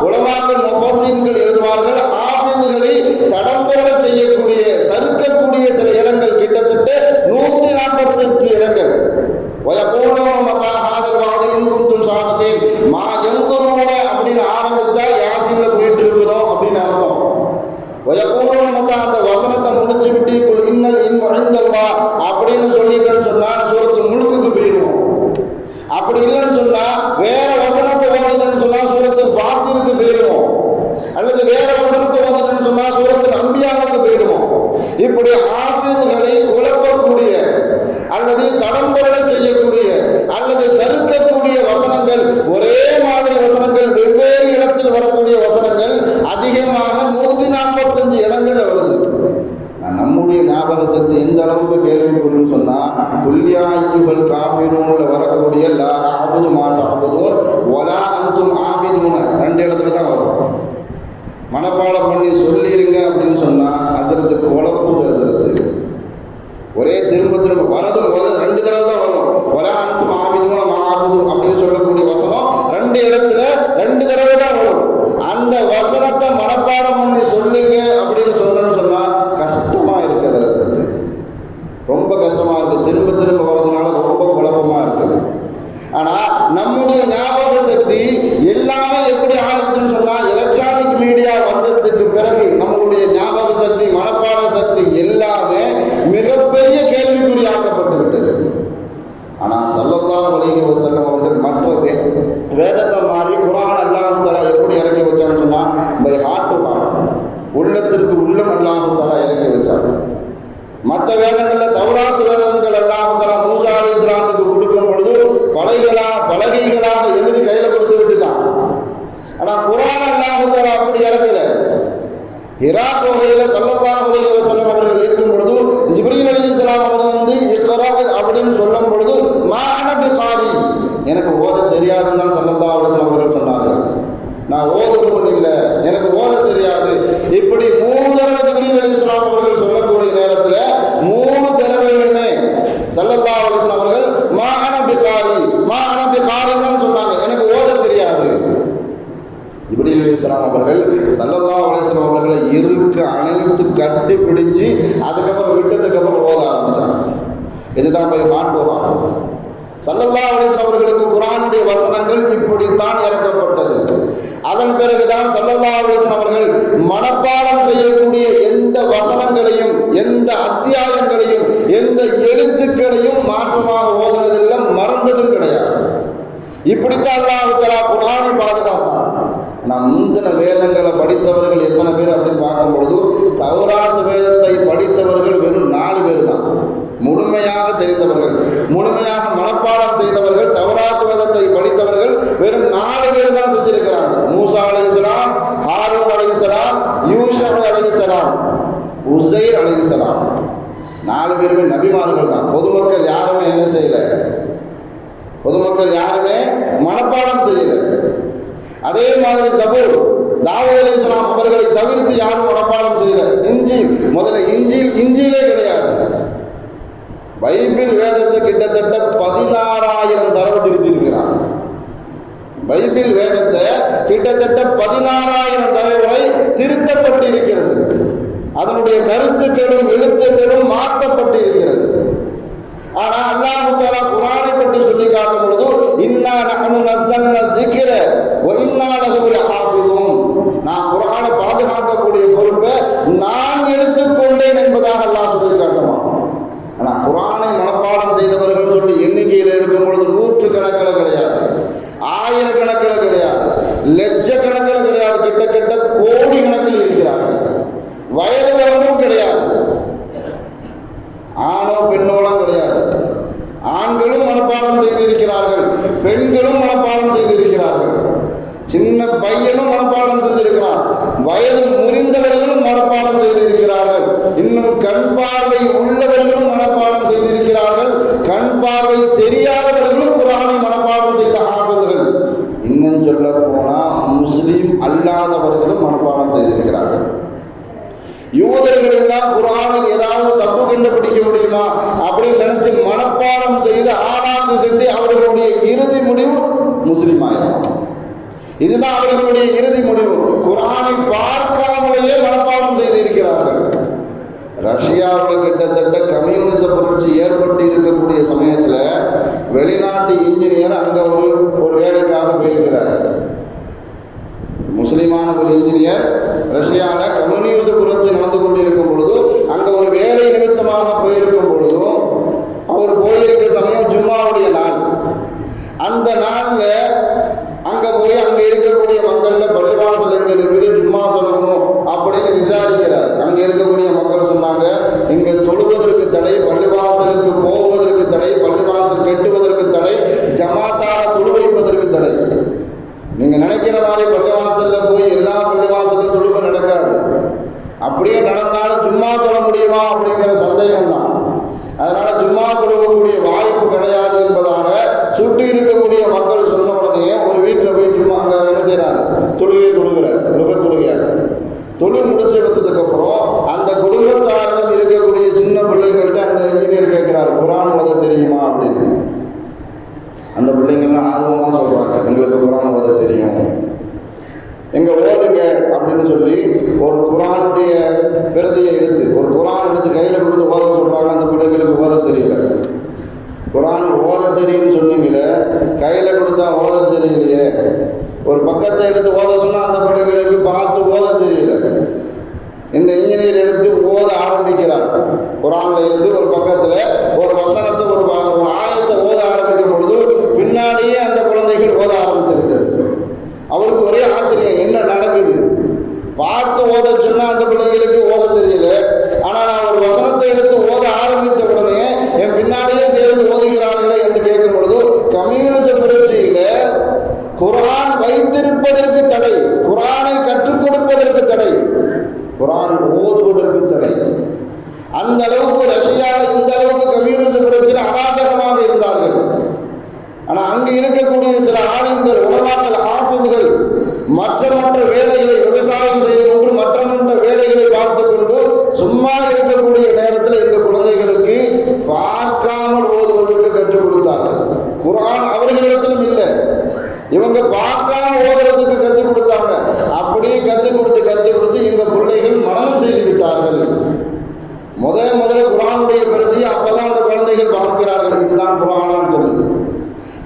உலமாக்கள் முஃபஸ்ஸிர்கள் எழுதுவார்கள், ஆஃபிதுகளை தடம்புற செய்யக்கூடிய சறுக்கக்கூடிய சில இடங்கள் கிட்டத்தட்ட 148 இடங்கள். வயகூலுன மதா ஹாதல் வஅது இன் குன்தும் சாதிகீன். மா யன்துருன அப்படின்னு ஆரம்பிச்சா யாசீன்ல போயிட்டு இருக்கிறோம் அப்படின்னு அர்த்தம். வயகூலுன மதா அந்த வசனத்தை முடிச்சு விட்டு குல் இன்னல் இல்மு இன்தல்லாஹ் அப்படின்னு சொல்லிட்டேன்னு சொன்னா சூரத்துல் முல்குக்கு போயிடுவோம். அப்படி இல்லைன்னு சொன்னா வேற வசனத்தை ஓதுன்னு சொன்னா சூரத்துல் ஃபாத்திருக்கு போயிடுவோம். அல்லது வேற வசனத்தை ஓதுன்னு சொன்னா சூரத்துல் அம்பியாவுக்கு போயிடுவோம். இப்படி ஹாஃபிதுகளை குழப்பக்கூடிய அல்லது தடம்புரள செய்யக்கூடிய அல்லது சறுக்கக்கூடிய வசனங்கள், ஒரே மாதிரி வசனங்கள் வெவ்வேறு இடத்தில் வரக்கூடிய வசனங்கள் அதிகமாக 145 இடங்கள்ல வருது. நம்முடைய ஞாபக சக்தி எந்த அளவுக்கு கேள்விப்படுன்னு சொன்னா குல்யா அய்யுஹல் காஃபிரூன்ல வரக்கூடிய லா அஅபுது மா தஅபுதூன் வலா அன்தும் ஆபிதுன 2 இடத்துல தான் வரும். மனப்பாடம் பண்ணி சொல்லிடுங்க அப்படின்னு சொன்னா ஹஸரத்து குழப்புது. ஹஸரத்து ஒரே திரும்ப திரும்ப வரது 2 தடவை தான் வரும். வலா அன்தும் ஆபிதுன மா ஆபிது அப்படின்னு சொல்லக்கூடிய வசனம் 2 இடத்துல 2 தடவை தான் வரும். அந்த வசனத்தை மனப்பாடம் பண்ணி சொல்லுங்க அப்படின்னு சொல்லணும்னு சொன்னா கஷ்டமா இருக்குது. ரொம்ப கஷ்டமா இருக்கு. திரும்ப திரும்ப வர்றதுனால ரொம்ப குழப்பமா இருக்கு. ஆனா நம்முடைய ஞாபக சக்தி எல்லாமே எப்படி ஆகுதுன்னு சொன்னா எலக்ட்ரானிக் மீடியா வந்ததுக்கு பிறகு நம்மளுடைய ஞாபக சக்தி, மனப்பாட சக்தி எல்லாமே மிகப்பெரிய கேள்விக்குறியாக்கப்பட்டு விட்டது. ஆனா ஸல்லல்லாஹு அலைஹி வஸல்லம் அவர்கள் மற்ற வேதத்தை மாதிரி குர்ஆன் அல்லாஹ் தஆலா எப்படி இறக்கி வச்சான்னு சொன்னா பை ஹார்ட் உள்ளத்திற்கு உள்ளம் அல்லாஹ் தஆலா இறக்கி வச்சார். மற்ற வேதங்கள்ல தௌராத் வேதங்கள் அல்லாஹ் தஆலா மூசா அலைஹிஸ்ஸலாத்துக்கு கொடுக்கும் பொழுது பலகைகளாக எழுதி கையில கொடுத்து விட்டுட்டான். ஆனா குர்ஆன் அல்லாஹ் தஆலா அப்படி இறக்கல. ஹிரா குகையில ஸல்லல்லாஹு அலைஹி வஸல்லம் அவர்கள் இருக்கும் பொழுது ஜிப்ரீல் அலைஹிஸ்ஸலாம் அவர்கள் வந்து இக்ரா அப்படின்னு சொல்லும் பொழுது மா அன பிகாரி, எனக்கு ஓத தெரியாதுன்னு தான் ஸல்லல்லாஹு அலைஹி வஸல்லம் அவர்கள் சொன்னார்கள். நான் ஓதுறவன் இல்லை, எனக்கு ஓத தெரியாது. இப்படி 3 தடவை ஜிப்ரீல் அலைஹிஸ்ஸலாம் அவர்கள் சொல்லக்கூடிய நேரத்தில் 3 தடவை இறுக்க அணைத்து கட்டி பிடிச்சு அதுக்கப்புறம் விட்டதுக்கு அப்புறம் ஓத ஆரம்பிச்சாங்க. இதுதான் போய் மாட்டுவாங்க. ஸல்லல்லாஹு அலைஹி வஸல்லம் அவர்களுக்கு குர்ஆனுடைய வசனங்கள் இப்படித்தான் இறக்கப்பட்டது. அதன் பிறகுதான் ஸல்லல்லாஹு அலைஹி வஸல்லம் அவர்கள் மனப்பாடம் செய்யக்கூடிய எந்த வசனங்களையும், எந்த அத்தியாயங்களையும், எந்த எழுத்துக்களையும் மாற்றமாக ஓதுனதில்லை, மறந்ததும் கிடையாது. இப்படித்தான் அல்லாஹ் தஆலா குர்ஆனை பாதுகாத்தான். நாம் முந்தின வேதங்களை படித்தவர்கள் எத்தனை பேர் அப்படின்னு பார்க்கும் பொழுது தௌராத் வேதத்தை படித்தவர்கள் வெறும் 4 பேர் தான். முழுமையாக தெரிந்தவர்கள், முழுமையாக மனப்பாடம் செய்தவர்கள், தௌராத் வேதத்தை படித்தவர்கள் வெறும் 4 பேர் தான் செஞ்சிருக்கிறாங்க. மூசா அலைஹிஸ்ஸலாம், ஹாரூன் அலைஹிஸ்ஸலாம், யூஷா அலைஹிஸ்ஸலாம், உஸைர் அலைஹிஸ்ஸலாம். 4 பேருமே நபிமார்கள் தான். பொதுமக்கள் யாருமே என்ன செய்யல, பொதுமக்கள் யாருமே மனப்பாடம் செய்யல. அதே மாதிரி ஜபூர், தாவூத் அலைஹிஸ்ஸலாம் அவர்களை தவிர்த்து யாரும் மனப்பாடம் செய்யல. இன்ஜீல், முதல்ல இன்ஜீலே கிடையாது. பைபிள் வேதத்தை கிட்டத்தட்ட 16,000 தடவை திருத்தி இருக்கிறான். பைபிள் வேதத்தை கிட்டத்தட்ட 16,000 தடவை திருத்தப்பட்டு இருக்கிறது. அதனுடைய கருத்துக்களும் எழுத்துக்களும் மாற்றப்பட்டு இருக்கிறது. ஆனா அல்லாஹ் தஆலா குர்ஆனை பற்றி சொல்லி காட்டும் பொழுது இன்னா நஹ்னு நஸல்னா ذிக்ர வ இன்னா லஹு லஹாஃபிதுன், நான் குர்ஆனை பாதுகாக்கக்கூடிய பொறுப்பை நான் எடுத்துக்கொண்டேன் என்பதாக அல்லாஹ் சொல்லி காட்டுவான். ஆனா குர்ஆனை மனப்பாடம் செய்தவர்கள் சொல்லி எண்ணிக்கையில் இருக்கும் பொழுது 100 கணக்கில் கிடையாது, 1000 கணக்கில் கிடையாது, லட்சக்கணக்கில் கிடையாது, கிட்டத்தட்ட கோடி கணக்கில் இருக்கிறார்கள். வயது வரம்பும் கிடையாது, ஆணோ பெண்ணோலாம் கிடையாது. ஆண்களும் மனப்பாடம் செய்திருக்கிறார்கள், பெண்களும் மனப்பாடம் செய்திருக்கிறார்கள், சின்ன பையனும் மனப்பாடம் செய்திருக்கிறார், வயது முறிந்தவர்களும் மனப்பாடம் செய்திருக்கிறார்கள், இன்னும் கண் பார்வை உள்ளவர்களும் மனப்பாடம் செய்திருக்கிறார்கள், கண் பார்வை தெரியாதவர்களும் குர்ஆனை மனப்பாடம் செய்த ஆண்கள், இன்னும் சொல்ல போனா முஸ்லிம் அல்லாதவர்களும் மனப்பாடம் செய்திருக்கிறார்கள். யூதர்கள் எல்லாம் குர்ஆனில் ஏதாவது தப்பு கண்டுபிடிக்க முடியுமா அப்படின்னு நினைச்சு மனப்பாடம் செய்து ஆராய்ந்து செஞ்சு அவர்களுடைய இறுதி முடிவு முஸ்லிம் ஆயிடும். இதுதான் அவர்களுடைய இறுதி முடிவு. குர்ஆனை பார்க்காமலேயே மனப்பாடம் செய்திருக்கிறார்கள். ரஷ்யாவில் கிட்டத்தட்ட கம்யூனிச புரட்சி ஏற்பட்டு இருக்கக்கூடிய சமயத்தில் வெளிநாட்டு இன்ஜினியர் அங்க ஒரு வேலைக்காக போயிருக்கிறார். முஸ்லிமான ஒரு இன்ஜினியர் ரஷ்யாவில் கம்யூனிச புரட்சி நடந்து கொண்டிருக்கும் பொழுது அங்க ஒரு வேலை நிமித்தமாக போயிருக்கும் பொழுதும் அவர் போயிருக்க சமயம் ஜும்மாவுடைய நாள். அந்த நாள்ல அங்க போய் அங்க இருக்கக்கூடிய மக்கள்ல பள்ளிவாசல் எங்க இருக்குது, ஜும்மா தொழணும் அப்படின்னு விசாரிக்கிறார். அங்க இருக்கக்கூடிய மக்கள் சொன்னாங்க, இங்க தொழுவதற்கு தடை, பள்ளிவாசலுக்கு போவதற்கு தடை, பள்ளிவாசல் கட்டுவதற்கு தடை, ஜமாத்தாக தொழு வைப்பதற்கு தடை. நீங்க நினைக்கிற மாதிரி பள்ளிவாசல்ல போய் எல்லா பள்ளிவாசலும் தொழுகை நடக்காது. அப்படியே நடந்தாலும் ஜும்மா தொழ முடியுமா அப்படிங்கிற சந்தேகம் தான். அதனால ஜும்மா தொழுகக்கூடிய வாய்ப்பு கிடையாது என்பதாக சுற்றி இருக்கக்கூடிய மக்கள் சொன்ன உடனே ஒரு வீட்டில் போய் ஜும்மா அங்க என்ன செய்யறாங்க, தொழுகிறார், தொழு முடிச்சதுக்கு அப்புறம் அந்த குடும்பத்தாரிடம் இருக்கக்கூடிய சின்ன பிள்ளைகள்கிட்ட அந்த இன்ஜினியர் கேட்கிறார், குர்ஆன் ஓத தெரியுமா அப்படின்னு. அந்த பிள்ளைங்கள்லாம் ஆர்வமாக சொல்றாங்க, எங்களுக்கு குர்ஆன் ஓத தெரியும், எங்க ஓதுங்க அப்படின்னு சொல்லி ஒரு குர்ஆனுடைய பிரதியை எடுத்து, ஒரு குர்ஆன் எடுத்து கையில கொடுத்து ஓத சொல்றாங்க. அந்த பிள்ளைங்களுக்கு ஓத தெரியல. குர்ஆன் ஓத தெரியும்னு சொன்னீங்களே, கையில கொடுத்தா ஓத தெரியலையே. ஒரு பக்கத்தை எடுத்து ஓத சொன்னா அந்த பிள்ளைங்களுக்கு பார்த்து ஓத தெரியல. இந்த இன்ஜினியர் எடுத்து ஓத ஆரம்பிக்கிறார். குர்ஆன்ல இருந்து ஒரு பக்கத்துல ஒரு வசனத்தை ஒரு ஆயத்தை ஓத ஆரம்பிக்கும் பொழுது பின்னாடியே அந்த குழந்தைகள் ஓத ஆரம்பித்து விட்டது. அவருக்கு ஒரே ஆச்சரியம், என்ன நடக்குது? பார்த்து ஓத சொன்னா அந்த பிள்ளைங்களுக்கு ஓத தெரியல. ஆனா நான் ஒரு வசனத்தை எடுத்து ஓத ஆரம்பிச்ச உடனே என் பின்னாடியே சேர்ந்து ஓதுகிறார்களே என்று கேட்கும் பொழுது கம்யூனிச புரட்சியில குர்ஆன் வைத்திருப்பதற்கு தடை, குர்ஆனை கற்றுக் கொடுப்பதற்கு தடை, குர்ஆன் ஓதுவதற்கு தடை. அந்த அளவுக்கு ரஷ்யாவில் இந்த அளவுக்கு கம்யூனிச புரட்சியில் அராஜகமாக இருந்தார்கள். ஆனா அங்கு இருக்கக்கூடிய சில ஆளுங்கள், உலமாக்கள், ஆஃபிதுகள் மற்ற வேலைகளை, விவசாயம் செய்து மற்ற வேலைகளை பார்த்துக் கொண்டு சும்மா இருக்கக்கூடிய நேரத்தில் இந்த குழந்தைகளுக்கு பார்க்காமல் ஓதுவதற்கு கற்றுக் கொடுத்தார்கள். குர்ஆன் அவர்களிடத்திலும் இல்லை, இவங்க பார்க்காம ஓதுறதுக்கு கற்றுக் கொடுத்தாங்க. அப்படியே கற்றுக் கொடுத்து இந்த பிள்ளைகள் மனனம் செய்ய முதல்ல குர்ஆனுடைய பிரதி அப்பதான் அந்த குழந்தைகள் பார்க்கிறார்கள், இதுதான் குர்ஆனான்னு சொல்லுது.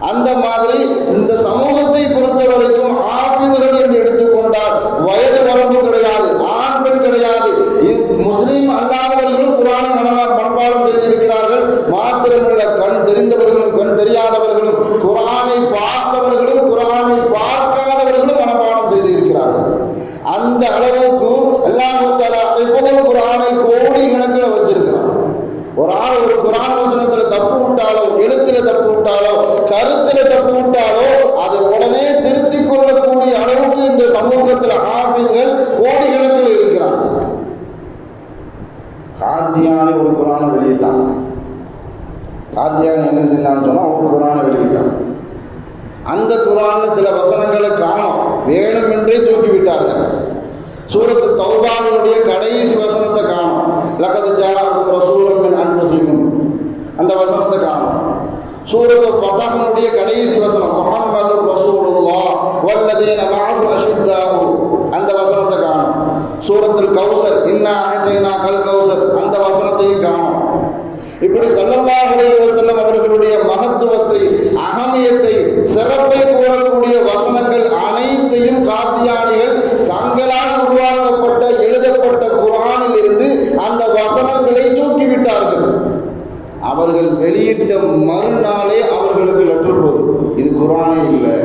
அந்த மாதிரி இந்த சமூகத்தை பொறுத்த வரைக்கும் ஆபிதுகள் என்று எடுத்துக்கொண்டால் வயது வரம்பு கிடையாது, ஆண் பெண் கிடையாது. முஸ்லீம் அல்லாதவர்களும் குர்ஆனை மனப்பாடம் செய்திருக்கிறார்கள். மாத்திரமல்ல, கண் தெரிந்தவர்களும் கண் தெரியாதவர்களும் குர்ஆனை பார்த்தவர்களும் குர்ஆனை பார்க்காதவர்களும் மனப்பாடம் செய்திருக்கிறார்கள். அந்த அளவுக்கு அல்லாஹ் தஆலா ஹிஃபுல் குர்ஆனை கோடி கணக்கில் வச்சிருக்கிறார். ஒரு ஆள் ஒரு குர்ஆன் வசனத்துல தப்பு விட்டாலோ, எழுத்துல தப்பு விட்டாலோ, கருத்துல தப்பு விட்டாலோ அதை உடனே திருத்திக் கொள்ளக்கூடிய அளவுக்கு இந்த சமூகத்தில் ஹாஃபிஸ்கள் கோடி கணக்கில் இருக்கிறாங்க. காத்தியானி ஒரு குர்ஆனை வெளியிட்டான். காத்தியானி என்ன செஞ்சான்னு சொன்னா ஒரு குர்ஆனை வெளியிட்டான். அந்த குர்ஆன்ல சில வசனங்களை காணோம், வேணுமென்றே தூக்கி விட்டார்கள். சூரத்து தௌபாவுடைய கடைசி வசனத்தை காணோம், லகத் ஜாஅக்கும் ரசூலும் மின் அன்ஃபுசிக்கும், அந்த வசனத்தை காணோம். சூரத்து ஃபத்ஹுடைய கடைசி வசனம் முஹம்மதுர் ரசூலுல்லாஹ் வல்லதீன மஅஹு அஷ்தாஹு, அந்த வசனத்தை காணோம். சூரத்துல் கௌசர் இன்னா அஅதைனாகல் கௌசர், அந்த வசனத்தையும் காணோம். இப்படி ஸல்லல்லாஹு அலைஹி வஸல்லம் அவர்களுடைய மகத்துவத்தை, அகமியத்தை, சிறப்பை கூறக்கூடிய வசனங்கள் அனைத்தையும் காத்தியானிகள் தங்களால் உருவாக்கப்பட்ட எழுதப்பட்ட குர்ஆனில் இருந்து அந்த வசனங்களை தூக்கிவிட்டார்கள். அவர்கள் வெளியிட்ட மறுநாளே அவர்களுக்கு லெட்டர் போகுது, இது குர்ஆனே இல்லை.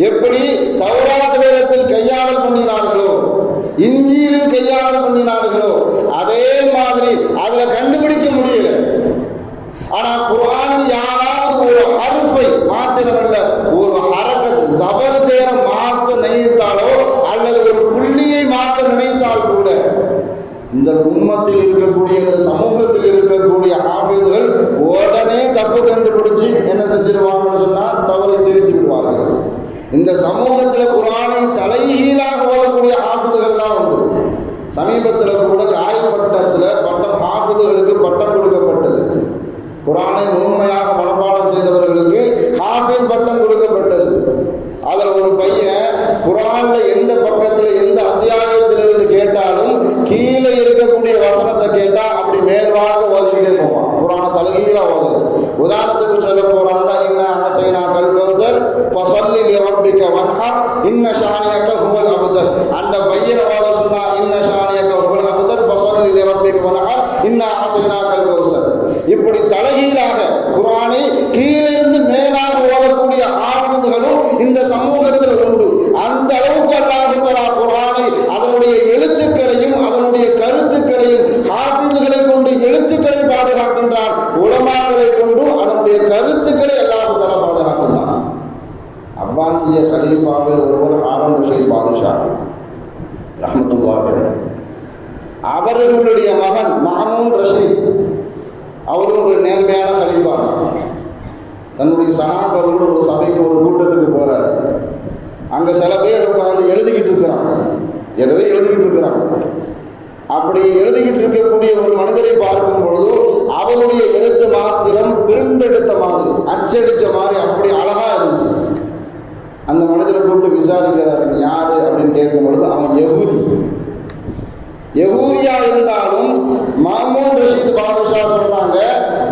எப்படி தௌராத் வேதத்தில் கையாளல் பண்ணினார்களோ, இஞ்சியில் கையாளல் பண்ணினார்களோ, அதே மாதிரி அதுல கண்டுபிடிக்க முடியல. ஆனா குர்ஆனில் யாராவது ஒரு ஹர்ஃபை மாத்திரமல்ல, ஒரு ஹரக்கத் ஜபர் சேர மாற்ற நினைத்தாலோ அல்லது ஒரு புள்ளியை மாற்ற நினைத்தால் கூட இந்த உம்மத்தில் இருக்கக்கூடிய, இந்த சமூகத்தில் இருக்கக்கூடிய ஹாஃபிஸ்கள் உடனே தப்பு கண்டுபிடிச்சு என்ன செஞ்சிருவாங்கன்னு சொன்னா தவறை திருத்தி விடுவார்கள். இந்த சமூகத்தில் குர்ஆனை தலைகீழாக ஓதக்கூடிய ஹாஃபிஸ்கள்லாம் உண்டு. சமீபத்தில் கூட காயப்பட்டத்தில் பட்டம் ஹாஃபிஸ்களுக்கு பட்டம் கொடுக்கப்பட்டது. குர்ஆனை உண்மையாக மனப்பாடம் செய்தவர்களுக்கு ஹாஃபிஸ் பட்டம் கொடுக்கப்பட்டது. அதில் ஒரு பையன் குர்ஆன்ல எந்த பக்கத்தில் எந்த அத்தியாயத்திலிருந்து கேட்டாலும் கீழே இருக்கக்கூடிய வசனத்தை கேட்டா அப்படி மேல்வாக ஓதிக்கிட்டே போவான். குர்ஆனை தலைகீழா ஓதுது. உதாரணத்துக்கு சொல்ல போறாங்க, இன்னா அஅதைனாகல் கௌசர் ஃபஸல்லி லிரப்பிக வன்ஹர் இன்ன ஷானியக ஹுவல் அப்தர். அந்த பையனை ஓத சொன்னா இன்ன ஷானியக ஹுவல் அப்தர் ஃபஸல்லி லிரப்பிக வன்ஹர் இன்னா அஅதைனாகல் கௌசர். இப்படி தலைகீழாக குர்ஆனை கீழிருந்து மேலாக ஓதக்கூடிய ஆஃபிஸ்களும் இந்த சமூகத்தில் உண்டு. அந்த அளவுக்கு அல்லாஹ் தஆலா குர்ஆனை அதனுடைய எழுத்துக்களையும் அதனுடைய கருத்துக்களையும் ஹாஃபிஸ்களை கொண்டு எழுத்துக்களை பாதுகாக்கின்றார், உலமாக்களை கொண்டு அதனுடைய கருத்துக்களை அல்லாஹ் தஆலா பாதுகாக்கின்றார். அப்பாசிய கலீஃபாவில் ஒருவர் ஹாரூன் ரஷீத் பாதுஷா ரஹ்மத்துல்லாஹி அலைஹி, அவர்களுடைய மகன் மாமூன் ரஷீத், அவரும் ஒரு நேர்மையான கலீஃபா தான். தன்னுடைய சகாக்களோடு ஒரு சபைக்கு ஒரு கூட்டத்துக்கு போறார். அங்கே சில பேர் உட்கார்ந்து எழுதிக்கிட்டு இருக்கிறாங்க, எதோ எழுதிக்கிட்டு இருக்கிறாங்க. அப்படி எழுதிக்கிட்டு இருக்கக்கூடிய ஒரு மனிதரை பார்க்கும் பொழுது அவருடைய எழுத்து மாத்திரம் பிரிண்டெடுத்த மாதிரி, அச்சடித்த மாதிரி அப்படி அழகா இருந்துச்சு. அந்த மனிதரை கூப்பிட்டு விசாரிக்கிறார், யாரு அப்படின்னு கேட்கும் பொழுது அவன் யகூதியா இருந்தாலும் மாமூன் ரஷீத் பாதுஷா சொல்றாங்க,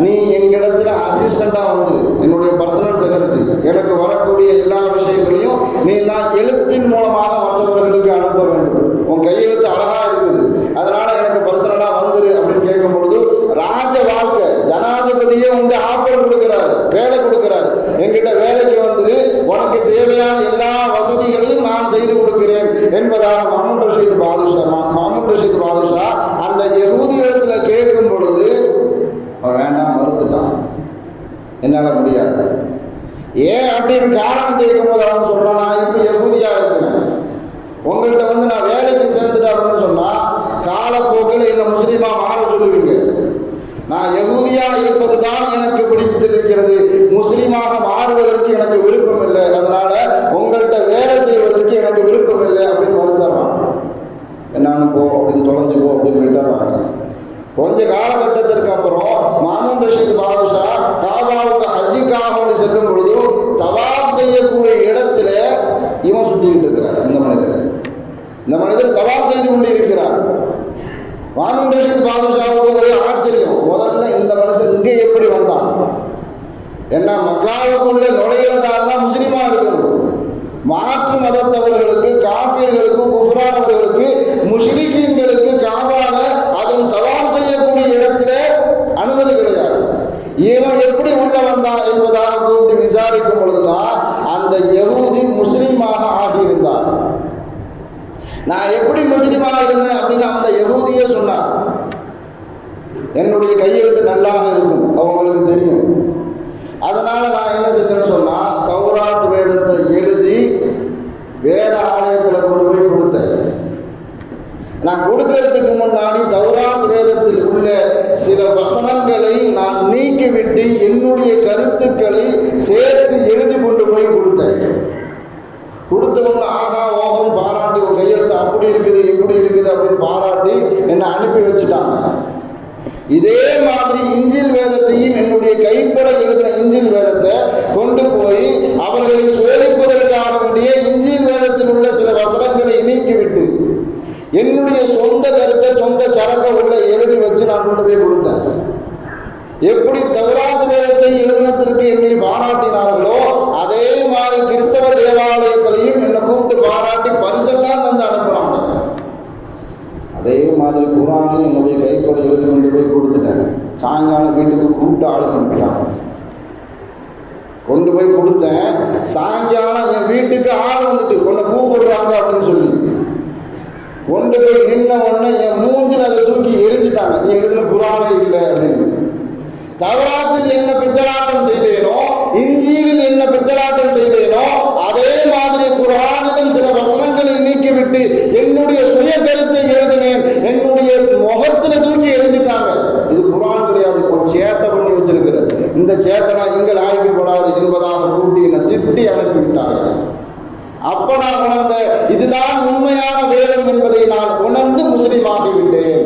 நீ எங்களிடத்துல அசிஸ்டண்டா வந்து என்னுடைய பர்சனல் செக்ரட்டரி, எனக்கு வரக்கூடிய எல்லா விஷயங்களையும் நீ தான் எழுத்தின் மூலமாக மற்றவர்களுக்கு அனுப்ப வேண்டும். உன் கையெழுத்து அழகா இருக்குது, அதனால எனக்கு பர்சனலா வந்துரு அப்படின்னு கேட்கும் பொழுது ராஜ வாழ்க்கை, ஜனாதிபதியே வந்து ஆஃபர் கொடுக்கிறார், வேலை கொடுக்கிறார், என்கிட்ட வேலைக்கு வந்துரு, உனக்கு தேவையான எல்லா வசதிகளையும் நான் செய்து கொடுக்கிறேன் என்பதாக மாமூன் ரஷீத் பாதுஷா அந்த யகூதி இடத்துல கேட்கும் பொழுது வேண்டாம் மறுத்துட்டான், என்னால முடியாது. ஏன் அப்படின்னு காரணம் கேட்கும் போது அவன் சொல்றான், நான் இப்ப யகூதியா இருக்கிறேன், உங்கள்கிட்ட வந்து நான் வேலைக்கு சேர்ந்துட்டாருன்னு சொன்னா காலப்போக்கில் என்ன முஸ்லீமா மாற சொல்லுவீங்க. நான் யகூதியா இருப்பது தான் எனக்கு பிடித்திருக்கிறது, முஸ்லீமாக மாறுவதற்கு எனக்கு விருப்பம் இல்லை, அதனால உங்கள்கிட்ட வேலை செய்வதற்கு எனக்கு விருப்பம் இல்லை அப்படின்னு வருத்தறான். என்னன்னு போ அப்படின்னு தொலைஞ்சு போ அப்படின்னு விட்டுறாங்க. கொஞ்ச காலகட்டத்திற்கு அப்புறம் மாமூன் ரஷீத் பாதுஷா காபாவுக்கு ஹஜ்ஜுக்காக செல்லும் பொழுது தவாப் செய்யக்கூடிய இடத்துல இவன் சுத்திக்கிட்டு இருக்கிறார். இந்த மனிதர் தவாப் செய்து கொண்டு இருக்கிறார். ஹாரூன் ரஷீத் பாதுஷாவுக்கு ஒரே ஆச்சரியம், முதல்ல இந்த மனுஷன் இங்கே எப்படி வந்தான்? என்ன மக்காவுக்குள்ள நுழையிறதா இருந்தால் முஸ்லீமா இருக்கணும். மாற்று மதத்தவர்களுக்கு, காஃபிர்களுக்கு, குஃப்ரானவர்களுக்கு, முஷ்ரிக்கீன்களுக்கு காபால அதுவும் தவாப் செய்யக்கூடிய இடத்துல அனுமதி கிடையாது. இவன் எப்படி உள்ள வந்தான் என்பதாக கூப்பிட்டு விசாரிக்கும் பொழுதுதான் அந்த யஹூதி முஸ்லீமாக ஆகியிருந்தார். நான் எப்படி முஸ்லீமாக இருந்தேன் அப்படின்னு அந்த யஹூதியே சொன்னார். என்னுடைய கையெழுத்து நல்லாக இருக்கும், அவங்களுக்கு தெரியும். அதனால நான் என்ன செஞ்சேன்னு சொன்னா, தௌராத் வேதத்தை எழுதி வேத ஆலயத்தில் கொண்டு போய் கொடுத்தேன். நான் கொடுக்கறதுக்கு முன்னாடி தௌராத் வேதத்தில் உள்ள சில வசனங்களை நான் நீக்கிவிட்டு என்னுடைய கருத்துக்களை சேர்த்து எழுதி கொண்டு போய் கொடுத்தேன். கொடுத்தவங்க ஆகா ஓகம் பாராட்டி, உன் கையெழுத்து அப்படி இருக்குது இப்படி இருக்குது அப்படின்னு பாராட்டி என்னை அனுப்பி வச்சுட்டாங்க. இதே மாதிரி இஞ்சில் வேதத்தையும் என்னுடைய கைப்பட எழுதின இஞ்சில் வேதத்தை கொண்டு போய் அவர்களை சோதிப்பதற்காக வேண்டிய இஞ்சில் வேதத்தில் உள்ள சில வசனங்களை நீக்கிவிட்டு என்னுடைய சொந்த கருத்தை, சொந்த சரக்கை உள்ள எழுதி வச்சு நான் கொண்டு போய் கொடுத்தேன். எப்படி தௌராத் வேதத்தை எழுதினத்திற்கு என்னை பாராட்டினார்களோ அதே மாதிரி கிறிஸ்தவ தேவாலயத்திலையும் என்னை கூப்பிட்டு பாராட்டி பரிசெல்லாம் தந்து அனுப்புறாங்க. அதே மாதிரி குரானையும் என்னுடைய கைப்பட எழுதி கொண்டு போய் கொடுத்துட்டேன். சாயங்காலம் வீட்டுக்கு கூப்பிட்டு ஆள் அனுப்பிட்டாங்க. கொண்டு போய் கொடுத்தேன். சாயங்காலம் என் வீட்டுக்கு ஆள் வந்துட்டு உன்னை கூப்பிடுறாங்க அப்படின்னு சொல்லி கொண்டு போய் நின்ன உடனே என் மூஞ்சில் அதை தூக்கி எரிஞ்சிட்டாங்க. நீ எழுதின குரானே இல்லை அப்படின்னு. தௌராத்தில் என்ன பித்தலாட்டம் செய்தேனோ, இஞ்சியில் என்ன பித்தலாட்டம் செய்தேனோ அதே மாதிரி குரானிலும் சில வசனங்களை நீக்கிவிட்டு என்னுடைய சுய கருத்தை எழுதினேன். என்னுடைய முகத்தில் தூக்கி எழுதிட்டாங்க. இது குரான் கிடையாது, ஒரு சேட்டை பண்ணி வச்சிருக்கிறது. இந்த சேட்டனா எங்கள் ஆய்வுப்படாது என்பதாக கூட்டி என்னை திட்டி அனுப்பிவிட்டார்கள். அப்ப நான் உணர்ந்த இதுதான் உண்மையான வேதம் என்பதை நான் உணர்ந்து முஸ்லீமாகிவிட்டேன்.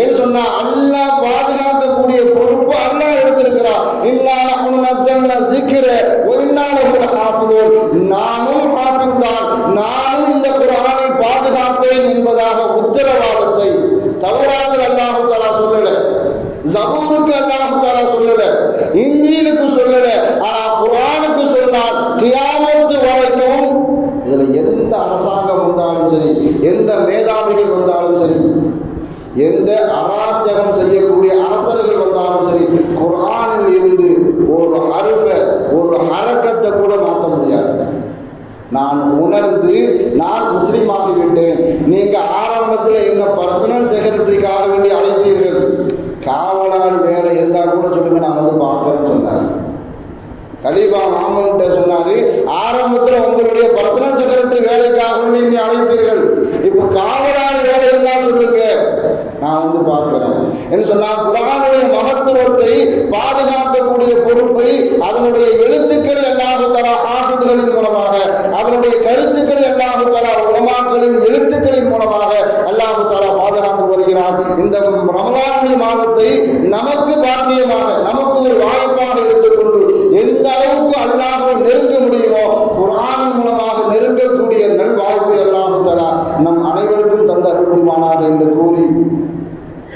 ஏன்னு சொன்னா அல்லாஹ் பாதுகாக்கக்கூடிய பொறுப்பு அல்லாஹ் எடுத்திருக்கிறார். நானும் ஹாஃபிஸ், நானும் இந்த குர்ஆனை பாதுகாப்பேன் என்பதாக உத்தரவாதத்தை தௌராத்தில் அல்லாஹ் தஆலா சொல்லல, ஜபூருக்கு அல்லாஹ் தஆலா சொல்லல, இன்ஜீலுக்கு சொல்லல. ஆனா குர்ஆனுக்கு சொன்னார். கியாமத் வரைக்கும் இதுல எந்த அரசாங்கம் வந்தாலும் சரி, எந்த மேதாவிகள் வந்தாலும் சரி, எந்த அராஜகம் செய்யக்கூடிய அரசர்கள் வந்தாலும் சரி, குர்ஆனில் இருந்து ஒரு அருஃப, ஒரு ஹரக்கத்தை கூட மாற்ற முடியாது. நான் உணர்ந்து நான் முஸ்லீமாகிவிட்டேன். நீங்க ஆரம்பத்தில் எங்க பர்சனல் செக்ரட்டரிக்காக வேண்டி அழைத்தீர்கள். காவலால் வேலை இருந்தா கூட சொல்லுங்க, நான் வந்து பார்க்கிறேன்னு சொன்னார். கலீஃபா மாமூன்கிட்ட சொன்னாரு, ஆரம்பத்தில் உங்களுடைய பர்சனல் செக்ரட்டரி வேலைக்காக வேண்டி நீ அழைத்தீர்கள், இப்போ காவலால் வேலை இருந்தா சொல்லுங்க, நான் வந்து பார்க்கிறேன் என்று சொன்னால் குர்ஆனுடைய மகத்துவத்தை பாதுகாக்கக்கூடிய பொறுப்பை அதனுடைய எழுத்துக்களை அல்லாஹ் தஆலா ஹாஃபிதுகளின் மூலமாக, அதனுடைய கருத்துக்களை அல்லாஹ் தஆலா உலமாக்களின் எழுத்துக்களின் மூலமாக அல்லாஹ் தஆலா பாதுகாத்து வருகிறார். இந்த ரமலானுடைய மாதத்தை நமக்கு பாக்கியமாக, நமக்கு ஒரு வாய்ப்பாக எடுத்துக்கொண்டு எந்த அளவுக்கு அல்லாஹ்வை நெருங்க முடியுமோ குர்ஆனின் மூலமாக நெருங்கக்கூடிய நல்வாய்ப்பை அல்லாஹ் தஆலா நம் அனைவருக்கும் தந்த அருள் புரிவானாக என்று கூறி,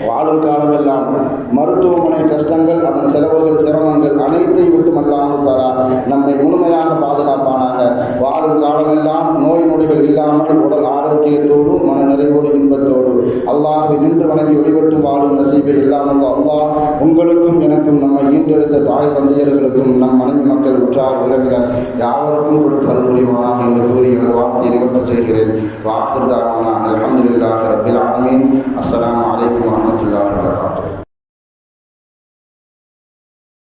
வாழும் காலமெல்லாம் மருத்துவமனை கஷ்டங்கள், அதன் செலவுகள், சிரமங்கள் அனைத்தையும் விட்டு அல்லாஹ் தஆலா நம்மை முழுமையாக பாதுகாப்பானாக. வாழும் காலமெல்லாம் நோய் நொடிகள் இல்லாமல் உடல் ஆரோக்கியத்தோடு மன நிறைவோடு இன்பத்தோடு அல்லாஹ்வை நின்று வணங்கி வழிபட்டு வாழும் நசீபை இல்லாமல் அல்லாஹ் உங்களுக்கும் எனக்கும் நம்மை ஈன்றெடுத்த தாய் தந்தையர்களுக்கும் நம் மனைவி மக்கள் உற்றார் உறவினர் யாவருக்கும் கொடுத்து அருள் புரிவானாக என்று கூறி எனது வார்த்தையை நிவர்த்தி செய்கிறேன். வாக்குறுதான அல்ஹம்துலில்லாஹி ரப்பில் ஆலமீன்.